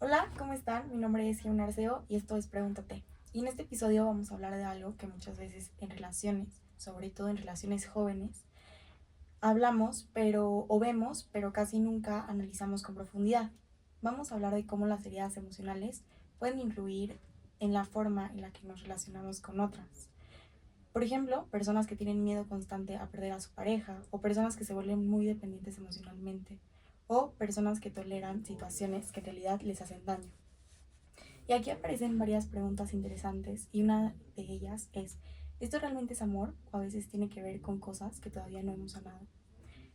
Hola, ¿cómo están? Mi nombre es Gion Arceo y esto es Pregúntate. Y en este episodio vamos a hablar de algo que muchas veces en relaciones, sobre todo en relaciones jóvenes, hablamos o vemos, pero casi nunca analizamos con profundidad. Vamos a hablar de cómo las heridas emocionales pueden influir en la forma en la que nos relacionamos con otras. Por ejemplo, personas que tienen miedo constante a perder a su pareja, o personas que se vuelven muy dependientes emocionalmente, o personas que toleran situaciones que en realidad les hacen daño. Y aquí aparecen varias preguntas interesantes y una de ellas es, ¿esto realmente es amor o a veces tiene que ver con cosas que todavía no hemos sanado?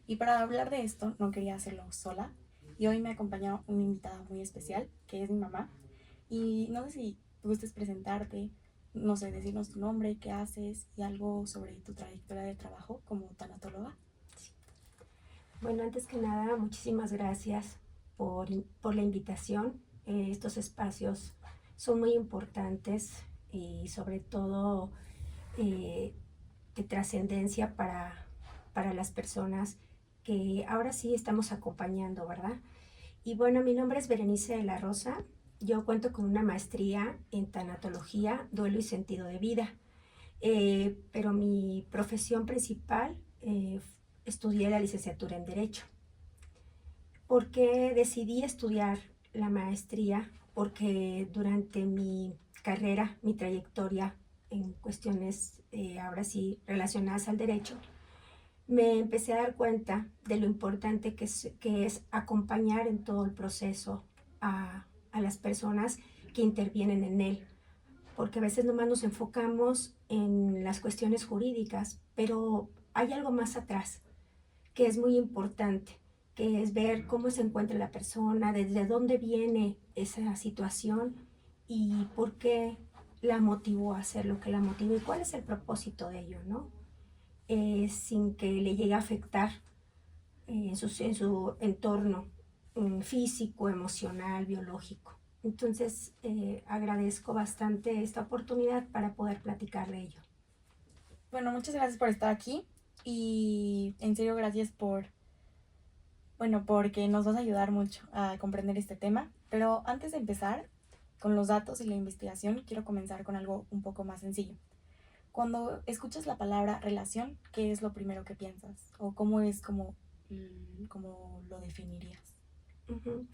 Y para hablar de esto no quería hacerlo sola y hoy me acompaña una invitada muy especial que es mi mamá y no sé si tú gustes presentarte, no sé, decirnos tu nombre, qué haces y algo sobre tu trayectoria de trabajo como tanatóloga. Bueno, antes que nada, muchísimas gracias por la invitación. Estos espacios son muy importantes y sobre todo eh, de trascendencia para las personas que ahora sí estamos acompañando, ¿verdad? Y bueno, mi nombre es Berenice de la Rosa. Yo cuento con una maestría en tanatología, duelo y sentido de vida. Pero mi profesión principal, estudié la licenciatura en Derecho. ¿Por qué decidí estudiar la maestría? Porque durante mi carrera, mi trayectoria en cuestiones ahora sí relacionadas al derecho, me empecé a dar cuenta de lo importante que es acompañar en todo el proceso a las personas que intervienen en él, porque a veces nomás nos enfocamos en las cuestiones jurídicas, pero hay algo más atrás que es muy importante, que es ver cómo se encuentra la persona, desde dónde viene esa situación y por qué la motivó a hacer lo que la motivó y cuál es el propósito de ello, ¿no? Sin que le llegue a afectar en su entorno físico, emocional, biológico. Entonces, agradezco bastante esta oportunidad para poder platicar de ello. Bueno, muchas gracias por estar aquí y en serio gracias porque nos vas a ayudar mucho a comprender este tema. Pero antes de empezar con los datos y la investigación, quiero comenzar con algo un poco más sencillo. Cuando escuchas la palabra relación, ¿qué es lo primero que piensas? ¿O cómo es como lo definirías? Ujú.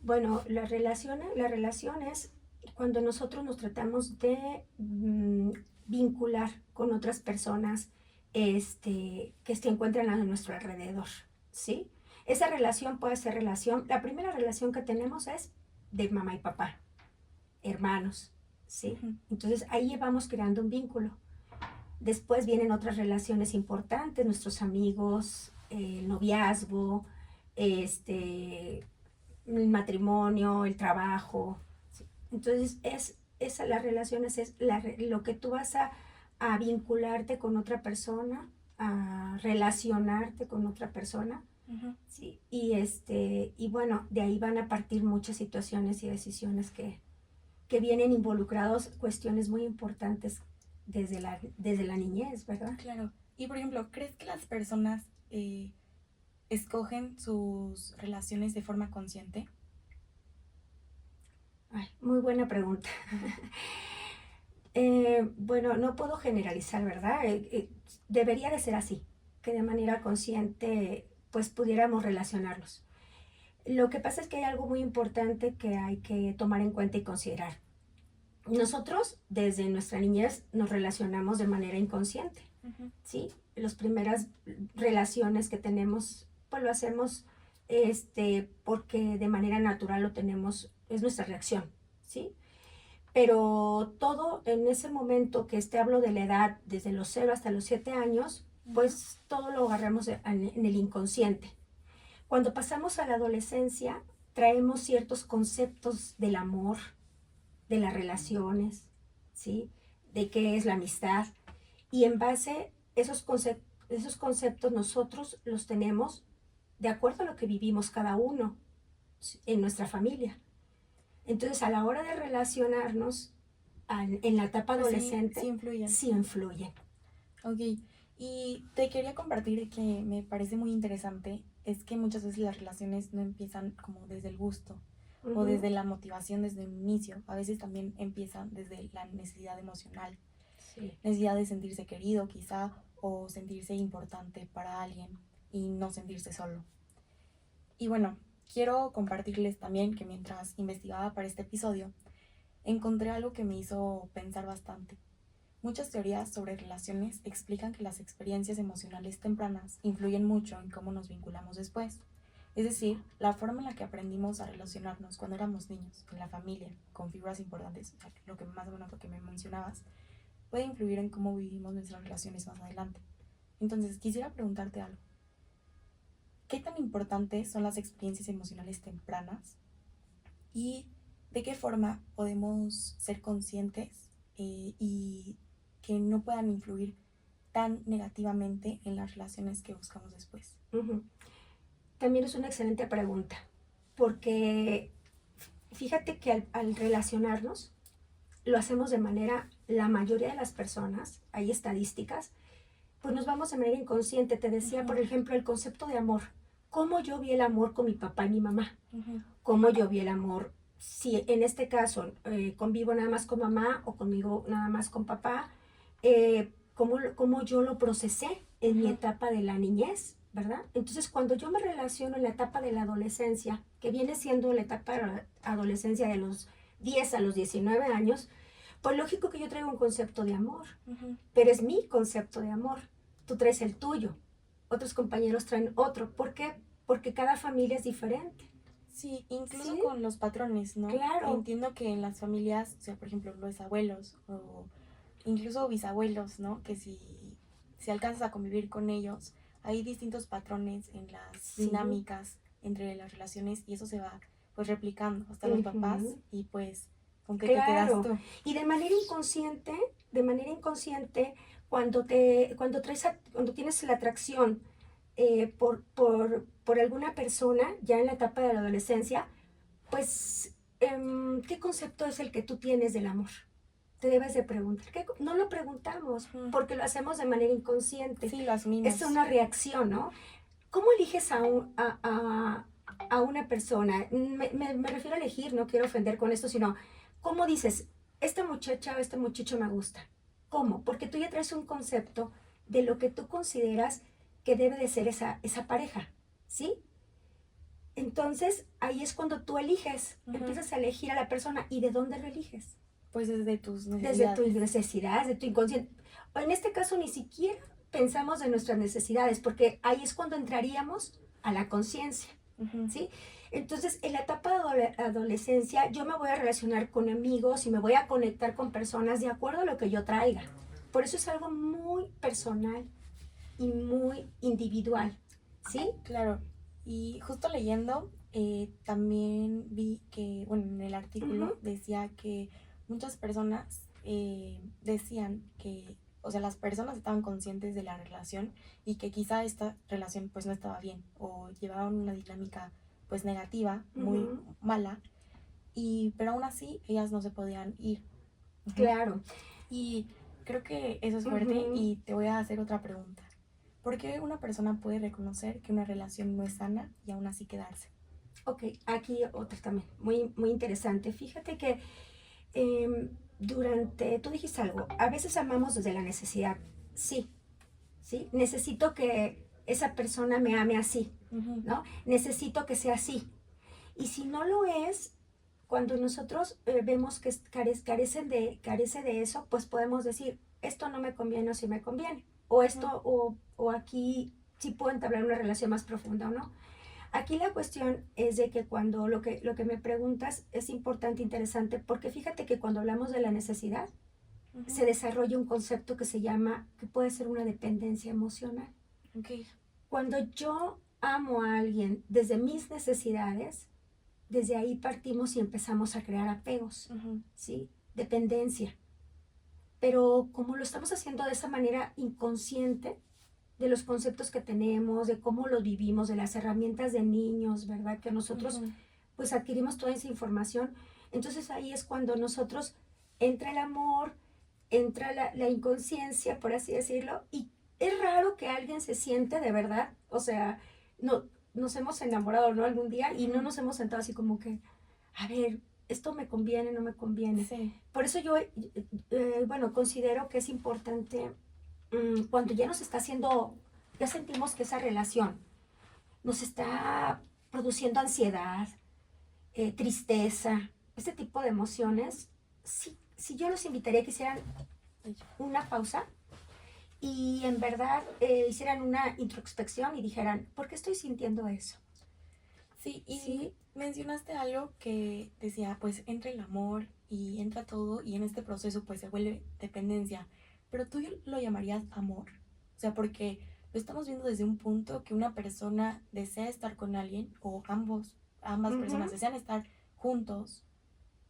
Bueno, la relación es cuando nosotros nos tratamos de vincular con otras personas que se encuentran a nuestro alrededor, ¿sí? Esa relación puede ser la primera relación que tenemos es de mamá y papá, hermanos, ¿sí? Ujú. Entonces ahí vamos creando un vínculo. Después vienen otras relaciones importantes, nuestros amigos, el noviazgo, este, el matrimonio, el trabajo. ¿Sí? Entonces, las relaciones es lo que tú vas a vincularte con otra persona, a relacionarte con otra persona. Ujú. ¿Sí? Y bueno, de ahí van a partir muchas situaciones y decisiones que vienen involucrados, cuestiones muy importantes desde la niñez, ¿verdad? Claro. Y por ejemplo, ¿crees que las personas escogen sus relaciones de forma consciente? Ay, muy buena pregunta. Ujú. Bueno, no puedo generalizar, ¿verdad? Debería de ser así, que de manera consciente pues pudiéramos relacionarlos. Lo que pasa es que hay algo muy importante que hay que tomar en cuenta y considerar. Nosotros desde nuestra niñez nos relacionamos de manera inconsciente, Ujú. ¿sí? Las primeras relaciones que tenemos pues lo hacemos porque de manera natural lo tenemos, es nuestra reacción, ¿sí? Pero todo en ese momento hablo de la edad, desde los 0 hasta los 7 años, Ujú. pues todo lo agarramos en el inconsciente. Cuando pasamos a la adolescencia, traemos ciertos conceptos del amor, de las relaciones, ¿sí? De qué es la amistad. Y en base esos conceptos nosotros los tenemos de acuerdo a lo que vivimos cada uno en nuestra familia. Entonces, a la hora de relacionarnos, en la etapa Pues sí, sí adolescente, influyen. sí influyen. Ok, y te quería compartir que me parece muy interesante, es que muchas veces las relaciones no empiezan como desde el gusto, o desde la motivación desde un inicio. A veces también empieza desde la necesidad emocional, Sí. necesidad de sentirse querido quizá, o sentirse importante para alguien y no sentirse solo. Y bueno, quiero compartirles también que mientras investigaba para este episodio, encontré algo que me hizo pensar bastante. Muchas teorías sobre relaciones explican que las experiencias emocionales tempranas influyen mucho en cómo nos vinculamos después. Es decir, la forma en la que aprendimos a relacionarnos cuando éramos niños, en la familia, con figuras importantes, o sea, lo que más o menos lo que me mencionabas, puede influir en cómo vivimos nuestras relaciones más adelante. Entonces, quisiera preguntarte algo. ¿Qué tan importantes son las experiencias emocionales tempranas y de qué forma podemos ser conscientes y que no puedan influir tan negativamente en las relaciones que buscamos después? Ujú. También es una excelente pregunta, porque fíjate que al relacionarnos, lo hacemos de manera, la mayoría de las personas, hay estadísticas, pues nos vamos de manera inconsciente. Te decía, por ejemplo, el concepto de amor. ¿Cómo yo vi el amor con mi papá y mi mamá? ¿Cómo yo vi el amor? Si en este caso convivo nada más con mamá o conmigo nada más con papá, ¿cómo yo lo procesé en mi etapa de la niñez, ¿verdad? Entonces, cuando yo me relaciono en la etapa de la adolescencia, que viene siendo la etapa de la adolescencia de los 10 a los 19 años, pues lógico que yo traigo un concepto de amor, pero es mi concepto de amor. Tú traes el tuyo, otros compañeros traen otro. ¿Por qué? Porque cada familia es diferente. Sí, incluso ¿Sí? con los patrones, ¿no? Claro. Entiendo que en las familias, o sea, por ejemplo, los abuelos o incluso bisabuelos, ¿no? Que si alcanzas a convivir con ellos, hay distintos patrones en las Sí. dinámicas entre las relaciones y eso se va pues replicando hasta los papás y pues ¿con qué te quedas Claro. tú? Y de manera inconsciente, cuando tienes la atracción por alguna persona, ya en la etapa de la adolescencia, pues, ¿qué concepto es el que tú tienes del amor? Te debes de preguntar. No lo preguntamos porque lo hacemos de manera inconsciente. Sí, lo asumimos. Es una reacción, ¿no? ¿Cómo eliges a una persona? Me refiero a elegir, no quiero ofender con esto, sino, ¿cómo dices, esta muchacha o este muchacho me gusta? ¿Cómo? Porque tú ya traes un concepto de lo que tú consideras que debe de ser esa pareja, ¿sí? Entonces, ahí es cuando tú eliges, empiezas a elegir a la persona. ¿Y de dónde lo eliges? Pues desde tus necesidades. Desde tus necesidades, de tu inconsciente. En este caso, ni siquiera pensamos en nuestras necesidades, porque ahí es cuando entraríamos a la conciencia, ¿sí? Entonces, en la etapa de adolescencia, yo me voy a relacionar con amigos y me voy a conectar con personas de acuerdo a lo que yo traiga. Por eso es algo muy personal y muy individual, ¿sí? Claro. Y justo leyendo, también vi que, bueno, en el artículo decía que muchas personas decían que, o sea, las personas estaban conscientes de la relación y que quizá esta relación pues no estaba bien o llevaban una dinámica pues negativa, muy mala, pero aún así ellas no se podían ir. Claro. Y creo que eso es fuerte y te voy a hacer otra pregunta. ¿Por qué una persona puede reconocer que una relación no es sana y aún así quedarse? Ok, aquí otra también, muy, muy interesante. Fíjate que tú dijiste algo, a veces amamos desde la necesidad, sí, ¿sí? Necesito que esa persona me ame así, ¿no? Necesito que sea así. Y si no lo es, cuando nosotros vemos que carece de eso, pues podemos decir, esto no me conviene o sí me conviene. O esto, o aquí sí puedo entablar una relación más profunda o no. Aquí la cuestión es de que cuando lo que me preguntas es importante, interesante, porque fíjate que cuando hablamos de la necesidad, se desarrolla un concepto que puede ser una dependencia emocional. Okay. Cuando yo amo a alguien desde mis necesidades, desde ahí partimos y empezamos a crear apegos, ¿sí? Dependencia. Pero como lo estamos haciendo de esa manera inconsciente, de los conceptos que tenemos, de cómo los vivimos, de las herramientas de niños, ¿verdad? Que nosotros pues adquirimos toda esa información. Entonces ahí es cuando nosotros entra el amor, entra la inconsciencia, por así decirlo, y es raro que alguien se siente de verdad, o sea, no, nos hemos enamorado, ¿no? Algún día y no nos hemos sentado así como que, a ver, esto me conviene, no me conviene. Sí. Por eso yo, bueno, considero que es importante cuando ya nos está haciendo, ya sentimos que esa relación nos está produciendo ansiedad, tristeza, este tipo de emociones, sí yo los invitaría a que hicieran una pausa y en verdad hicieran una introspección y dijeran, ¿por qué estoy sintiendo eso? Sí, y Sí, mencionaste algo que decía, pues entra el amor y entra todo y en este proceso pues se vuelve dependencia, pero tú lo llamarías amor, o sea, porque lo estamos viendo desde un punto que una persona desea estar con alguien o ambas personas ujú, desean estar juntos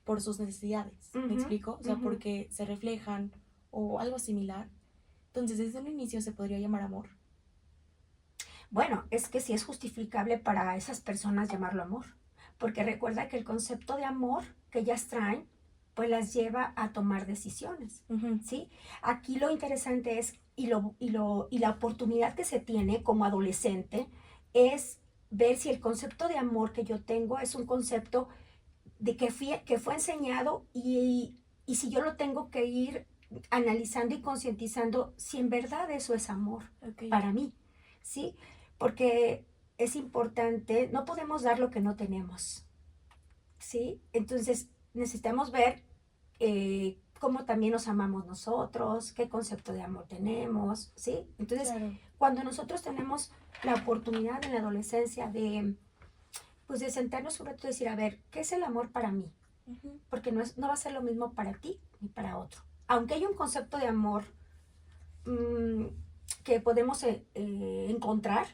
por sus necesidades, ¿me ujú, explico? O sea, ujú. porque se reflejan o algo similar. Entonces, desde un inicio se podría llamar amor. Bueno, es que sí es justificable para esas personas llamarlo amor, porque recuerda que el concepto de amor que ellas traen, pues las lleva a tomar decisiones, Ujú. ¿sí? Aquí lo interesante es, y la oportunidad que se tiene como adolescente, es ver si el concepto de amor que yo tengo es un concepto de que fue enseñado y si yo lo tengo que ir analizando y concientizando si en verdad eso es amor Ok, para mí, ¿sí? Porque es importante, no podemos dar lo que no tenemos, ¿sí? Entonces necesitamos ver cómo también nos amamos nosotros, qué concepto de amor tenemos, ¿sí? Entonces, claro. cuando nosotros tenemos la oportunidad en la adolescencia de, pues de sentarnos un rato y decir, a ver, ¿qué es el amor para mí? Ujú. Porque no va a ser lo mismo para ti ni para otro. Aunque hay un concepto de amor mmm, que podemos encontrar,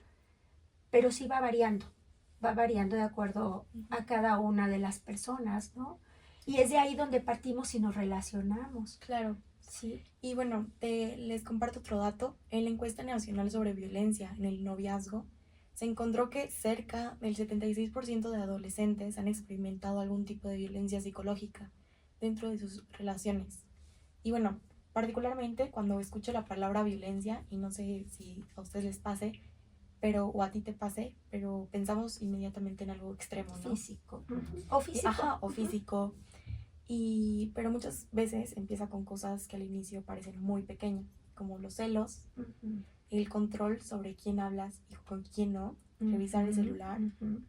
pero sí va variando de acuerdo Ujú. a cada una de las personas, ¿no? Y es de ahí donde partimos y nos relacionamos, Claro. ¿sí? Y bueno, les comparto otro dato. En la encuesta nacional sobre violencia en el noviazgo, se encontró que cerca del 76% de adolescentes han experimentado algún tipo de violencia psicológica dentro de sus relaciones. Y bueno, particularmente cuando escucho la palabra violencia, y no sé si a ustedes les pase, o a ti te pase, pero pensamos inmediatamente en algo extremo, ¿no? Físico. O físico. Ajá, o físico. Pero muchas veces empieza con cosas que al inicio parecen muy pequeñas, como los celos, el control sobre quién hablas y con quién no, revisar el celular,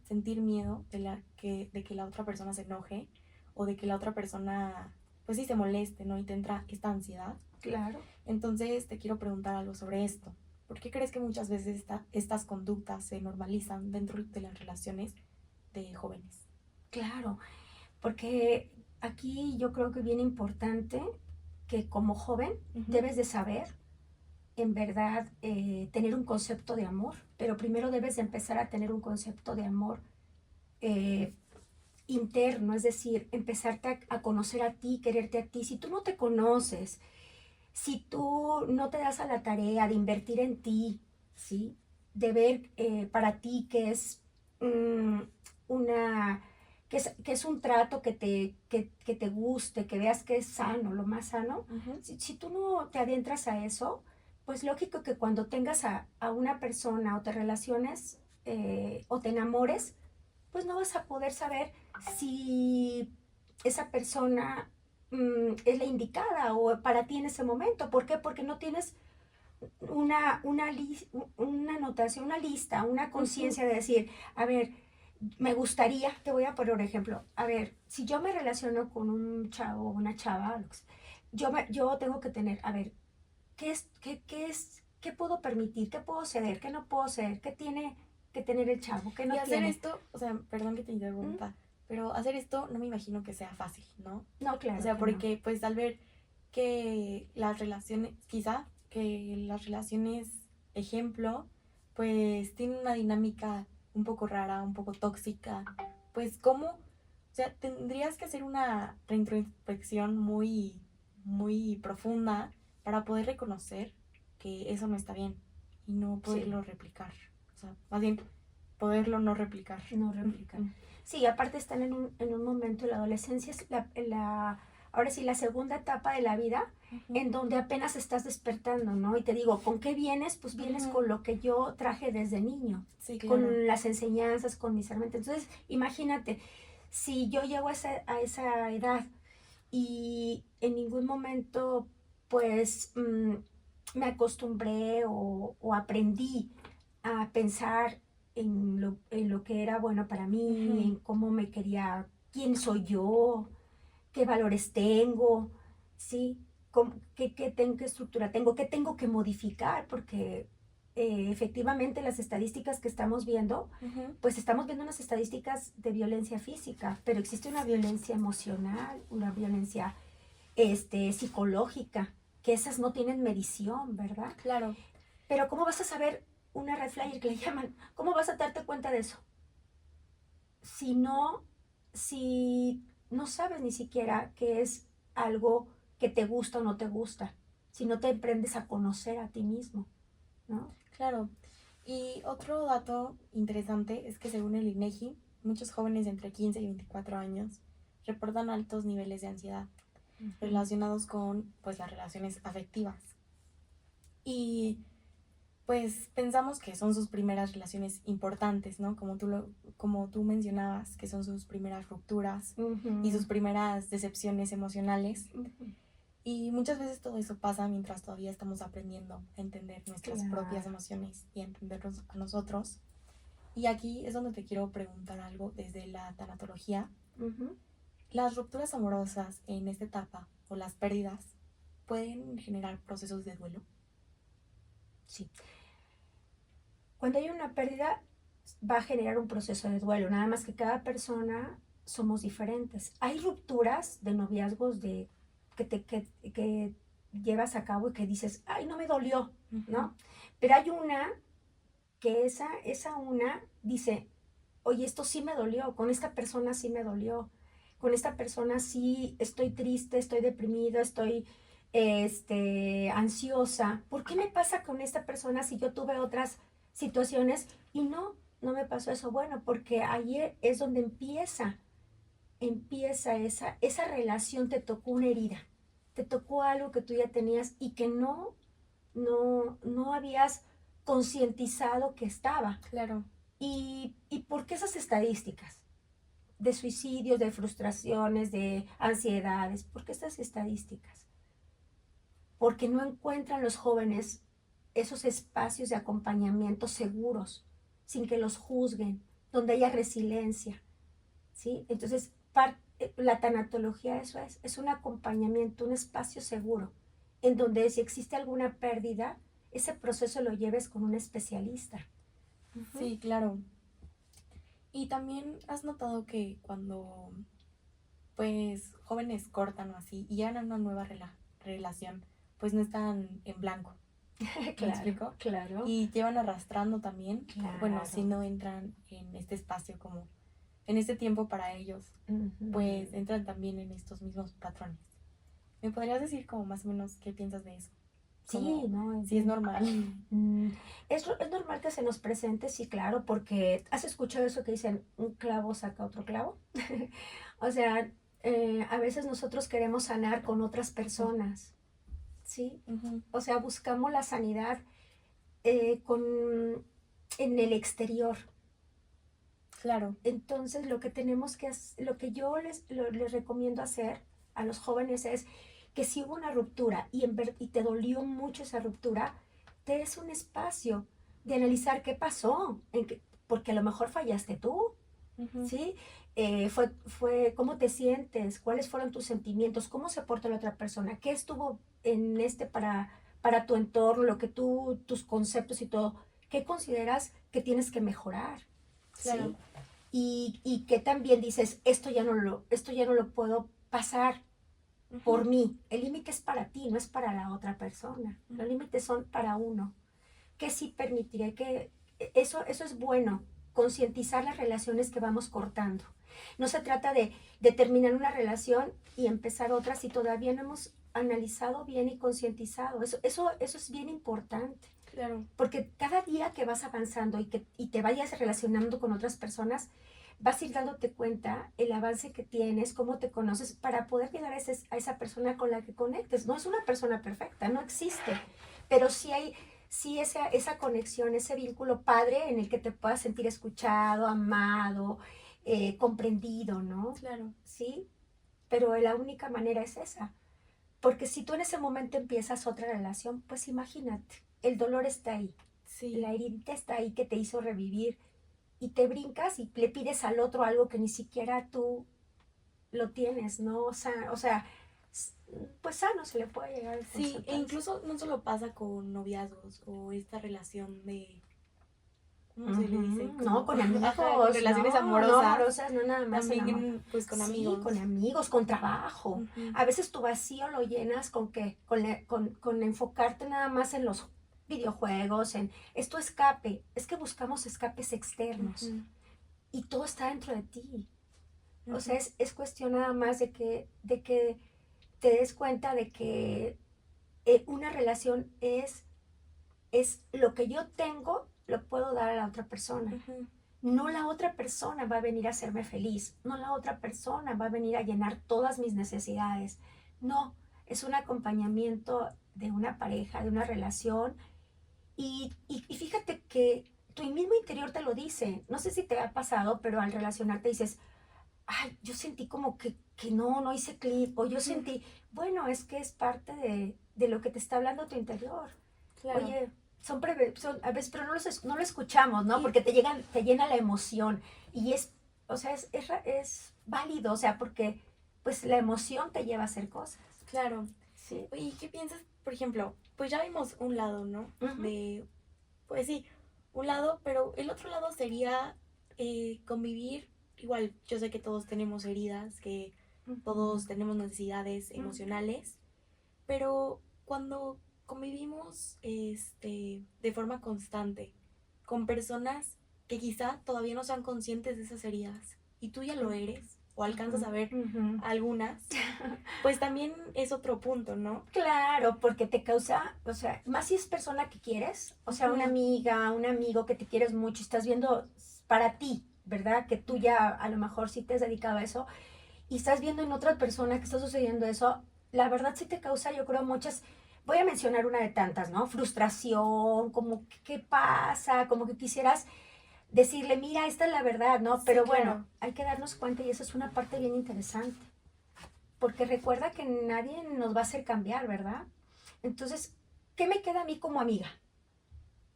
sentir miedo de que la otra persona se enoje o de que la otra persona, pues sí, se moleste, ¿no? Y te entra esta ansiedad. Claro. Entonces te quiero preguntar algo sobre esto. ¿Por qué crees que muchas veces estas conductas se normalizan dentro de las relaciones de jóvenes? Claro, porque aquí yo creo que es bien importante que como joven Ujú. debes de saber, en verdad, tener un concepto de amor, pero primero debes de empezar a tener un concepto de amor eh, interno, es decir, empezarte a conocer a ti, quererte a ti. Si tú no te conoces, si tú no te das a la tarea de invertir en ti, ¿sí? De ver para ti que es mm, una, que es un trato que te guste, que veas que es sano, lo más sano, Ujú. si tú no te adentras a eso, pues lógico que cuando tengas a una persona o te relaciones o te enamores, pues no vas a poder saber si esa persona es la indicada o para ti en ese momento. ¿Por qué? Porque no tienes una anotación, una lista, una Ujú. conciencia de decir, a ver, me gustaría, te voy a poner un ejemplo, a ver, si yo me relaciono con un chavo o una chava, yo tengo que tener, a ver, qué puedo permitir, qué puedo ceder, qué no puedo ceder, qué tiene que tener el chavo, qué Y no hacer tiene? esto, o sea, perdón que te ¿Mm? interrumpa, pero hacer esto no me imagino que sea fácil, ¿no? No, O claro sea, que no. porque pues al ver que las relaciones, quizá que las relaciones, ejemplo, pues tienen una dinámica un poco rara, un poco tóxica, pues cómo, o sea, tendrías que hacer una reintrospección muy profunda para poder reconocer que eso no está bien y no Sí, poderlo replicar. O sea, más bien poderlo no replicar. no replicar. Ujú. Sí, aparte están en un momento, la adolescencia es ahora sí, la segunda etapa de la vida Ujú. en donde apenas estás despertando, ¿no? Y te digo, ¿con qué vienes? Pues vienes Ujú. con lo que yo traje desde niño, Sí, claro. con las enseñanzas, con mis herramientas. Entonces, imagínate, si yo llego a esa edad y en ningún momento pues me acostumbré o aprendí a pensar en lo que era bueno para mí, Ujú. en cómo me quería, quién soy yo, qué valores tengo, ¿sí? Qué estructura tengo, qué tengo que modificar, porque efectivamente las estadísticas que estamos viendo, Ujú. pues estamos viendo unas estadísticas de violencia física, pero existe una Sí, violencia emocional, una violencia psicológica, que esas no tienen medición, ¿verdad? claro, Pero ¿cómo vas a saber una red flyer que le llaman? ¿Cómo vas a darte cuenta de eso? Si no, si no sabes ni siquiera qué es algo que te gusta o no te gusta, si no te emprendes a conocer a ti mismo, ¿no? claro. Y otro dato interesante es que según el INEGI, muchos jóvenes de entre 15 y 24 años reportan altos niveles de ansiedad Ujú. relacionados con pues las relaciones afectivas. Y pues pensamos que son sus primeras relaciones importantes, ¿no? Como tú mencionabas, que son sus primeras rupturas y sus Ujú. primeras decepciones emocionales. Ujú. Y muchas veces todo eso pasa mientras todavía estamos aprendiendo a entender nuestras propias Claro. emociones y a entendernos a nosotros. Y aquí es donde te quiero preguntar algo desde la tanatología. Ujú. ¿Las rupturas amorosas en esta etapa o las pérdidas pueden generar procesos de duelo? Sí. Cuando hay una pérdida, va a generar un proceso de duelo, nada más que cada persona somos diferentes. Hay rupturas de noviazgos que llevas a cabo y que dices, ay, no me dolió, Ujú. ¿no? Pero hay una que esa una dice, oye, esto sí me dolió, con esta persona sí me dolió, con esta persona sí estoy triste, estoy deprimida, estoy ansiosa. ¿Por qué me pasa con esta persona si yo tuve otras situaciones y no me pasó eso? Bueno, porque ahí es donde empieza esa relación, te tocó una herida, te tocó algo que tú ya tenías y que no habías concientizado que estaba. Claro, ¿Y por qué esas estadísticas de suicidios, de frustraciones, de ansiedades? ¿Por qué estas estadísticas? Porque no encuentran los jóvenes esos espacios de acompañamiento seguros, sin que los juzguen, donde haya resiliencia, ¿sí? Entonces, la tanatología eso es un acompañamiento, un espacio seguro, en donde si existe alguna pérdida, ese proceso lo lleves con un especialista. Ujú. sí, claro. Y también has notado que cuando pues jóvenes cortan o así y llegan a una nueva relación, pues no están en blanco, ¿me Claro, explico? claro, Y llevan arrastrando también, bueno, si claro. no entran en este espacio como en este tiempo para ellos, pues Ujú. entran también en estos mismos patrones. ¿Me podrías decir como más o menos qué piensas de eso? Sí, Como no, si es normal. mm, es normal que se nos presente, sí, claro, porque has escuchado eso que dicen, un clavo saca otro clavo. O sea, a veces nosotros queremos sanar con otras Sí. personas, ¿sí? Ujú. O sea, buscamos la sanidad eh, con, en el exterior. Claro, Entonces, lo que tenemos que hacer, lo que yo les recomiendo hacer a los jóvenes es que si hubo una ruptura y te dolió mucho esa ruptura, te des un espacio de analizar qué pasó, porque a lo mejor fallaste tú, ujú, ¿sí? Fue cómo te sientes, cuáles fueron tus sentimientos, cómo se portó la otra persona, qué estuvo en para tu entorno, lo que tus conceptos y todo, qué consideras que tienes que mejorar, claro, ¿sí? Y que también dices, esto ya no lo puedo pasar ujú, por mí. El límite es para ti, no es para la otra persona. ujú, Los límites son para uno. Que sí permitiré que eso es bueno, concientizar las relaciones que vamos cortando. No se trata de terminar una relación y empezar otra si todavía no hemos analizado bien y concientizado. Eso es bien importante. claro, Porque cada día que vas avanzando y te vayas relacionando con otras personas, vas a ir dándote cuenta el avance que tienes, cómo te conoces, para poder llegar a esa persona con la que conectes. No es una persona perfecta, no existe, pero sí hay esa conexión, ese vínculo padre en el que te puedas sentir escuchado, amado, comprendido, ¿no? Claro. Sí, pero la única manera es esa. Porque si tú en ese momento empiezas otra relación, pues imagínate, el dolor está ahí, Sí. la herida está ahí que te hizo revivir y te brincas y le pides al otro algo que ni siquiera tú lo tienes, ¿no? O sea, pues sano se le puede llegar a Sí, e consultar. incluso no solo pasa con noviazgos o esta relación de, ¿cómo se le dice? Ujú. No, Como, con ajá, con amigos, relaciones no amorosas, amorosas, no nada más en amor. también pues con Sí, con amigos. amigos, con trabajo. Ujú, A veces tu vacío lo llenas con qué, con enfocarte nada más en los videojuegos, en esto escape. Es que buscamos escapes externos ujú, y todo está dentro de ti. O sea, ujú, es cuestión nada más de que te des cuenta de que una relación es lo que yo tengo, lo puedo dar a la otra persona. ujú. No la otra persona va a venir a hacerme feliz, no la otra persona va a venir a llenar todas mis necesidades. No, es un acompañamiento de una pareja, de una relación. Y fíjate que tu mismo interior te lo dice. No sé si te ha pasado, pero al relacionarte dices, ay, yo sentí como que no hice clic, o yo Ujú, sentí, bueno, es que es parte de lo que te está hablando tu interior. claro. Oye, son a veces, pero no lo escuchamos, ¿no? Y Porque te llena la emoción y o sea, es válido, o sea, porque pues la emoción te lleva a hacer cosas, claro. ¿sí? Oye, ¿y qué piensas? Por ejemplo, pues ya vimos un lado, ¿no? Ujú, De, pues sí, un lado, pero el otro lado sería convivir. Igual, yo sé que todos tenemos heridas, que ujú, todos tenemos necesidades ujú. emocionales, pero cuando convivimos de forma constante con personas que quizá todavía no sean conscientes de esas heridas y tú ya lo eres o alcanzas a ver Ujú, ujú. algunas, pues también es otro punto, ¿no? Claro, porque te causa, o sea, más si es persona que quieres, o sea, una Ujú, amiga, un amigo que te quieres mucho, y estás viendo para ti, ¿verdad? Que tú ujú, ya a lo mejor sí te has dedicado a eso, y estás viendo en otra persona que está sucediendo eso, la verdad sí te causa, yo creo, muchas, voy a mencionar una de tantas, ¿no? Frustración, como, ¿qué pasa? Como que quisieras decirle, mira, esta es la verdad, ¿no? sí, Pero bueno, claro. hay que darnos cuenta y esa es una parte bien interesante, porque recuerda que nadie nos va a hacer cambiar, ¿verdad? Entonces, ¿qué me queda a mí como amiga?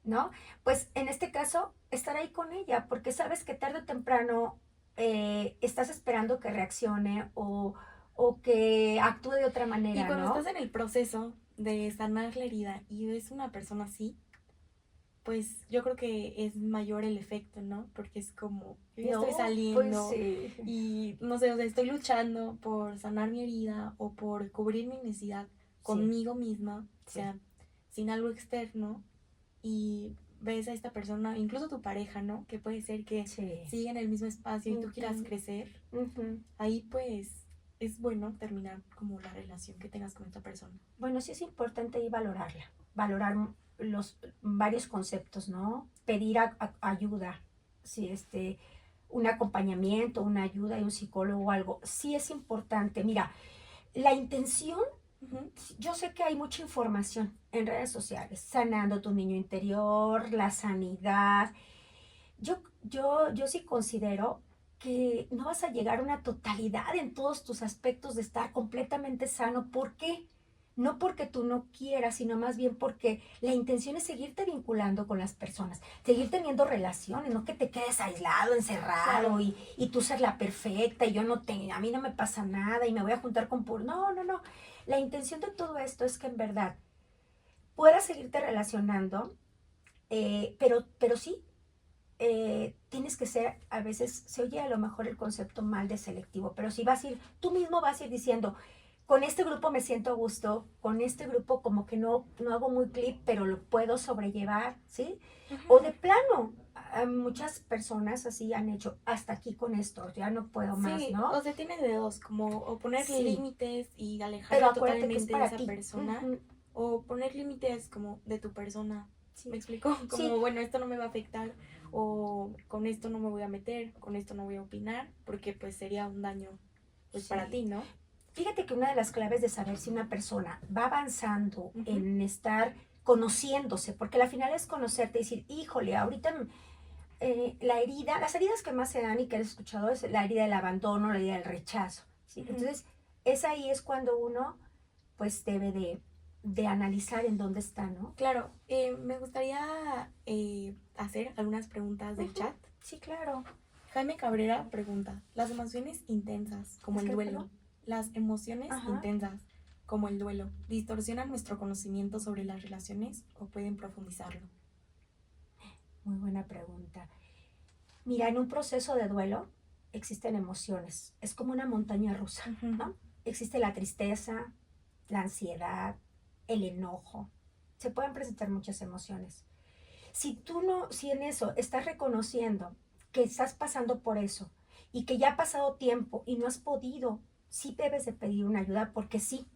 ¿No? Pues en este caso, estar ahí con ella, porque sabes que tarde o temprano estás esperando que reaccione o que actúe de otra Y manera, cuando ¿no? estás en el proceso de sanar la herida y ves una persona así, pues yo creo que es mayor el efecto, ¿no? Porque es como, yo ya estoy No, pues saliendo sí. y no sé, o sea, estoy luchando por sanar mi herida o por cubrir mi necesidad Sí, conmigo misma, o sí, sea, sin algo externo y ves a esta persona, incluso tu pareja, ¿no? Que puede ser que sí. siga en el mismo espacio y tú quieras Ujú, crecer, ujú. ahí pues es bueno terminar como la relación que tengas con esta persona. Bueno, sí es importante ahí valorarla, valorar los varios conceptos, ¿no? Pedir ayuda, sí, un acompañamiento, una ayuda de un psicólogo o algo. Sí es importante. Mira, la intención, Ujú, yo sé que hay mucha información en redes sociales, sanando tu niño interior, la sanidad. Yo sí considero que no vas a llegar a una totalidad en todos tus aspectos de estar completamente sano. ¿Por qué? No porque tú no quieras, sino más bien porque la intención es seguirte vinculando con las personas, seguir teniendo relaciones, no que te quedes aislado, encerrado claro, y tú ser la perfecta y yo no tengo, a mí no me pasa nada y me voy a juntar con puro. No, no, no. La intención de todo esto es que en verdad puedas seguirte relacionando, pero sí, tienes que ser, a veces se oye a lo mejor el concepto mal de selectivo, pero si vas a ir, tú mismo vas a ir diciendo, con este grupo me siento a gusto, con este grupo como que no hago muy clic, pero lo puedo sobrellevar, ¿sí? O ujú. de plano, muchas personas así han hecho, hasta aquí con esto, ya no puedo más, Sí, ¿no? o sea, tiene de dos, como o poner Sí, límites y pero alejarte acuérdate que es totalmente de para esa ti. persona, Ujú, o poner límites como de tu persona. ¿Me sí, explico? sí, Como, bueno, esto no me va a afectar, o con esto no me voy a meter, con esto no voy a opinar, porque pues sería un daño, pues para sí. ti, ¿no? Fíjate que una de las claves de saber si una persona va avanzando Ujú, en estar conociéndose, porque al final es conocerte y decir, híjole, ahorita la herida, las heridas que más se dan y que has escuchado es la herida del abandono, la herida del rechazo, ¿sí? Entonces, ahí es cuando uno, pues, debe de analizar en dónde está, ¿no? Claro, me gustaría hacer algunas preguntas del chat. Sí, claro. Jaime Cabrera pregunta, ¿las emociones intensas, como ¿Es el que, duelo, perdón? las emociones Ajá. intensas, como el duelo, distorsionan nuestro conocimiento sobre las relaciones o pueden profundizarlo? Muy buena pregunta. Mira, en un proceso de duelo existen emociones. Es como una montaña rusa, ¿no? Existe la tristeza, la ansiedad, el enojo. Se pueden presentar muchas emociones. Si en eso estás reconociendo que estás pasando por eso y que ya ha pasado tiempo y no has podido, sí debes de pedir una ayuda porque sí,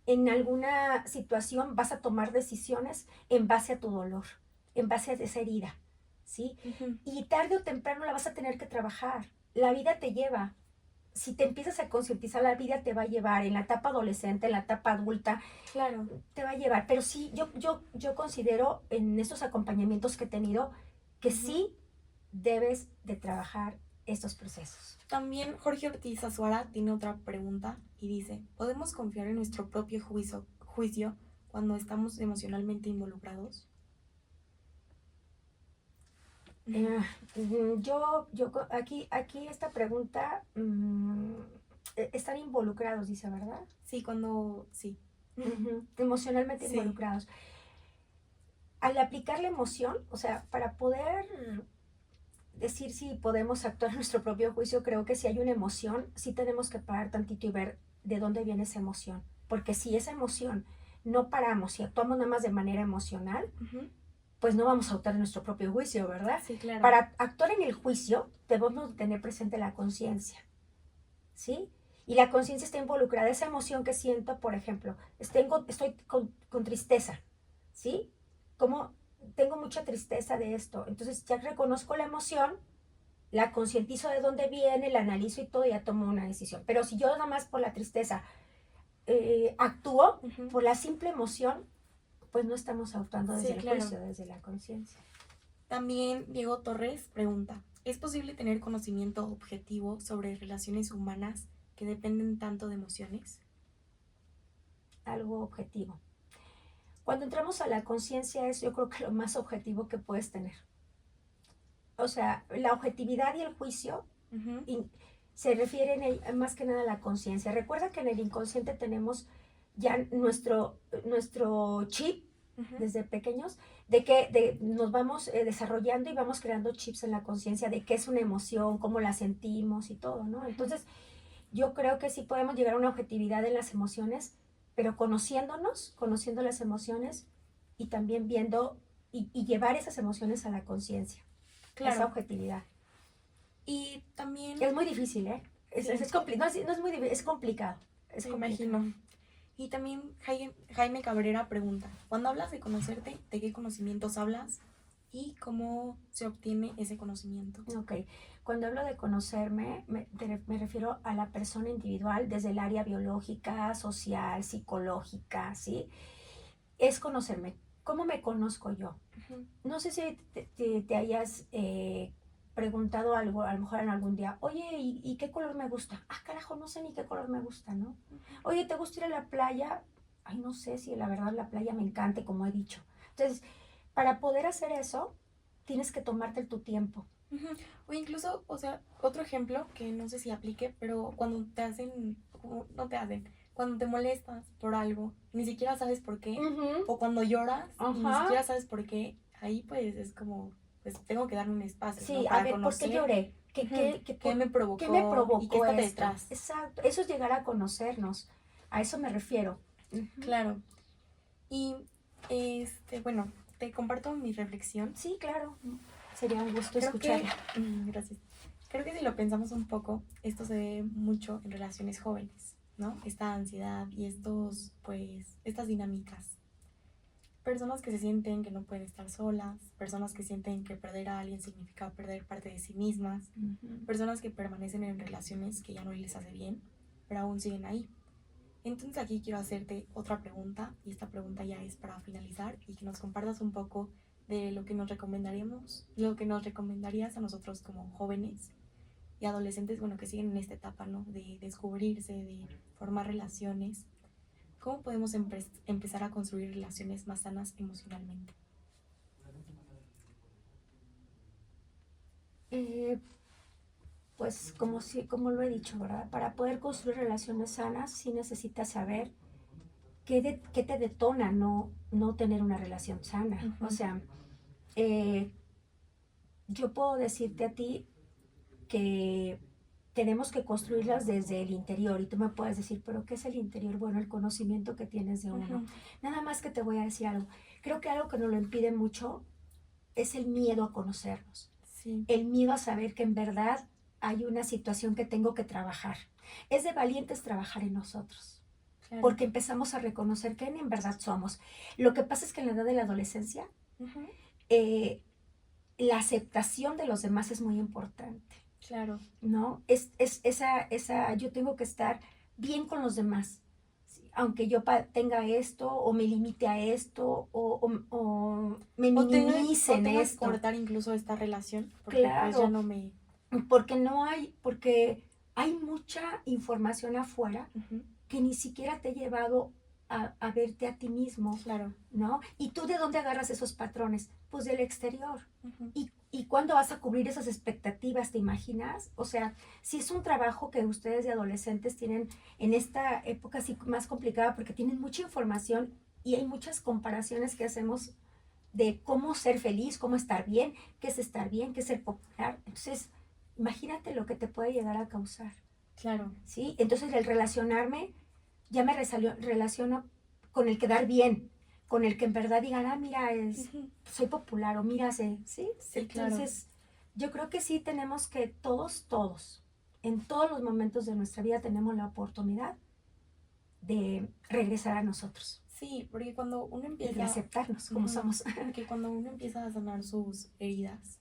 en alguna situación vas a tomar decisiones en base a tu dolor, en base a esa herida, ¿sí? Y tarde o temprano la vas a tener que trabajar. La vida te lleva. Si te empiezas a concientizar, la vida te va a llevar en la etapa adolescente, en la etapa adulta, Claro. te va a llevar. Pero sí, yo considero en estos acompañamientos que he tenido que sí debes de trabajar estos procesos. También Jorge Ortiz Azuara tiene otra pregunta y dice, ¿podemos confiar en nuestro propio juicio cuando estamos emocionalmente involucrados? Aquí esta pregunta, están involucrados, dice, ¿verdad? Sí, cuando sí. Emocionalmente Sí. involucrados. Al aplicar la emoción, o sea, para poder decir si podemos actuar en nuestro propio juicio, creo que si hay una emoción, sí tenemos que parar tantito y ver de dónde viene esa emoción. Porque si esa emoción no paramos y actuamos nada más de manera emocional, pues no vamos a actuar en nuestro propio juicio, ¿verdad? Sí, claro. Para actuar en el juicio, debemos tener presente la conciencia, ¿sí? Y la conciencia está involucrada, esa emoción que siento, por ejemplo, estoy con tristeza, ¿sí? Como tengo mucha tristeza de esto, entonces ya reconozco la emoción, la concientizo de dónde viene, la analizo y todo, y ya tomo una decisión. Pero si yo nada más por la tristeza actúo, por la simple emoción, pues no estamos actuando desde el juicio, desde la conciencia. También Diego Torres pregunta, ¿es posible tener conocimiento objetivo sobre relaciones humanas que dependen tanto de emociones? Algo objetivo. Cuando entramos a la conciencia es, yo creo que lo más objetivo que puedes tener. O sea, la objetividad y el juicio se refieren más que nada a la conciencia. Recuerda que en el inconsciente tenemos ya nuestro chip desde pequeños, nos vamos desarrollando y vamos creando chips en la conciencia de qué es una emoción, cómo la sentimos y todo, ¿no? Entonces, yo creo que sí podemos llegar a una objetividad en las emociones, pero conociéndonos, conociendo las emociones y también viendo y llevar esas emociones a la conciencia. Claro. Esa objetividad. Y también... Es muy difícil, ¿eh? Sí. No, es muy difícil, es complicado. Me imagino. Y también Jaime Cabrera pregunta, cuando hablas de conocerte, ¿de qué conocimientos hablas? ¿Y cómo se obtiene ese conocimiento? Ok, cuando hablo de conocerme, me refiero a la persona individual desde el área biológica, social, psicológica, ¿sí? Es conocerme. ¿Cómo me conozco yo? No sé si te hayas preguntado algo, a lo mejor en algún día, oye, ¿y qué color me gusta? Ah, carajo, no sé ni qué color me gusta, ¿no? Oye, ¿te gusta ir a la playa? Ay, no sé si la verdad la playa me encante, como he dicho. Entonces, para poder hacer eso, tienes que tomarte tu tiempo. O incluso, o sea, otro ejemplo que no sé si aplique, pero cuando te hacen, cuando te molestas por algo, ni siquiera sabes por qué, o cuando lloras, y ni siquiera sabes por qué, ahí pues es como, pues tengo que darme un espacio, sí, ¿no? Para a ver, conocer, ¿por qué lloré? ¿Qué me provocó? ¿Qué me provocó ¿Y qué está esto? detrás? Exacto, eso es llegar a conocernos, a eso me refiero. Claro. Y, bueno, te comparto mi reflexión. Sí, claro, sería un gusto escucharla. Gracias. Creo que si lo pensamos un poco, esto se ve mucho en relaciones jóvenes, ¿no? Esta ansiedad y estas dinámicas. Personas que se sienten que no pueden estar solas, personas que sienten que perder a alguien significa perder parte de sí mismas, personas que permanecen en relaciones que ya no les hace bien, pero aún siguen ahí. Entonces aquí quiero hacerte otra pregunta, y esta pregunta ya es para finalizar y que nos compartas un poco de lo que nos recomendarías a nosotros como jóvenes y adolescentes, bueno, que siguen en esta etapa, ¿no? De descubrirse, de formar relaciones. ¿Cómo podemos empezar a construir relaciones más sanas emocionalmente? Eh, pues como lo he dicho, ¿verdad? Para poder construir relaciones sanas, sí necesitas saber qué te detona no tener una relación sana. O Ujú. sea, yo puedo decirte a ti que tenemos que construirlas desde el interior y tú me puedes decir, pero ¿qué es el interior? Bueno, el conocimiento que tienes de uno. Ujú. Nada más que te voy a decir algo. Creo que algo que nos lo impide mucho es el miedo a conocernos, Sí, el miedo a saber que en verdad hay una situación que tengo que trabajar. Es de valientes trabajar en nosotros, claro. porque empezamos a reconocer quién en verdad somos. Lo que pasa es que en la edad de la adolescencia, Ujú. eh, la aceptación de los demás es muy importante. Claro. ¿No? Yo tengo que estar bien con los demás. ¿Sí? Aunque yo tenga esto o me limite a esto o me O minimice en tenga que esto. cortar incluso esta relación, porque pues ya Claro, no me... porque hay mucha información afuera Ujú. que ni siquiera te ha llevado a verte a ti mismo, Claro. ¿no? ¿Y tú de dónde agarras esos patrones? Pues del exterior. Ujú. ¿Y cuándo vas a cubrir esas expectativas? ¿Te imaginas? O sea, si es un trabajo que ustedes de adolescentes tienen en esta época así más complicada porque tienen mucha información y hay muchas comparaciones que hacemos de cómo ser feliz, cómo estar bien, qué es ser popular. Entonces, imagínate lo que te puede llegar a causar, Claro. ¿sí? Entonces, el relacionarme, ya me relaciono con el quedar bien, con el que en verdad digan, ah, mira, Ujú. soy popular o mira, ¿sí? Sí, claro. Entonces, yo creo que sí tenemos que todos, en todos los momentos de nuestra vida tenemos la oportunidad de regresar a nosotros Sí, porque cuando uno y de empieza... aceptarnos como Ujú. somos. Porque cuando uno empieza a sanar sus heridas,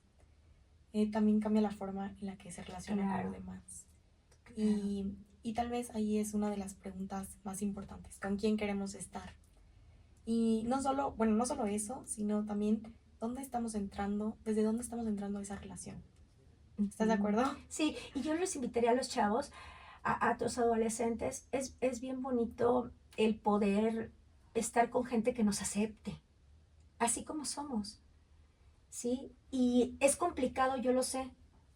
también cambia la forma en la que se relaciona con los Claro, demás. claro. Y tal vez ahí es una de las preguntas más importantes, ¿con quién queremos estar? Y no solo, bueno, no solo eso, sino también desde dónde estamos entrando a esa relación. ¿Estás de Ujú. acuerdo? Sí, y yo les invitaría a los chavos, a tus adolescentes, es bien bonito el poder estar con gente que nos acepte, así como somos, ¿sí? Y es complicado, yo lo sé,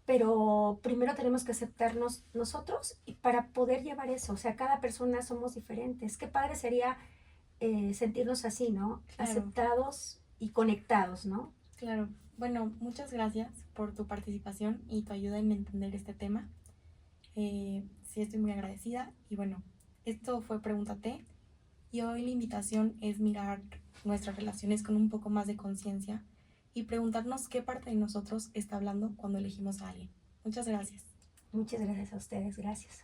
pero primero tenemos que aceptarnos nosotros y para poder llevar eso, o sea, cada persona somos diferentes. Qué padre sería sentirnos así, ¿no? Claro, Aceptados y conectados, ¿no? claro. Bueno, muchas gracias por tu participación y tu ayuda en entender este tema. Sí, estoy muy agradecida. Y bueno, esto fue Pregúntate. Y hoy la invitación es mirar nuestras relaciones con un poco más de conciencia y preguntarnos qué parte de nosotros está hablando cuando elegimos a alguien. Muchas gracias. Muchas gracias a ustedes, gracias.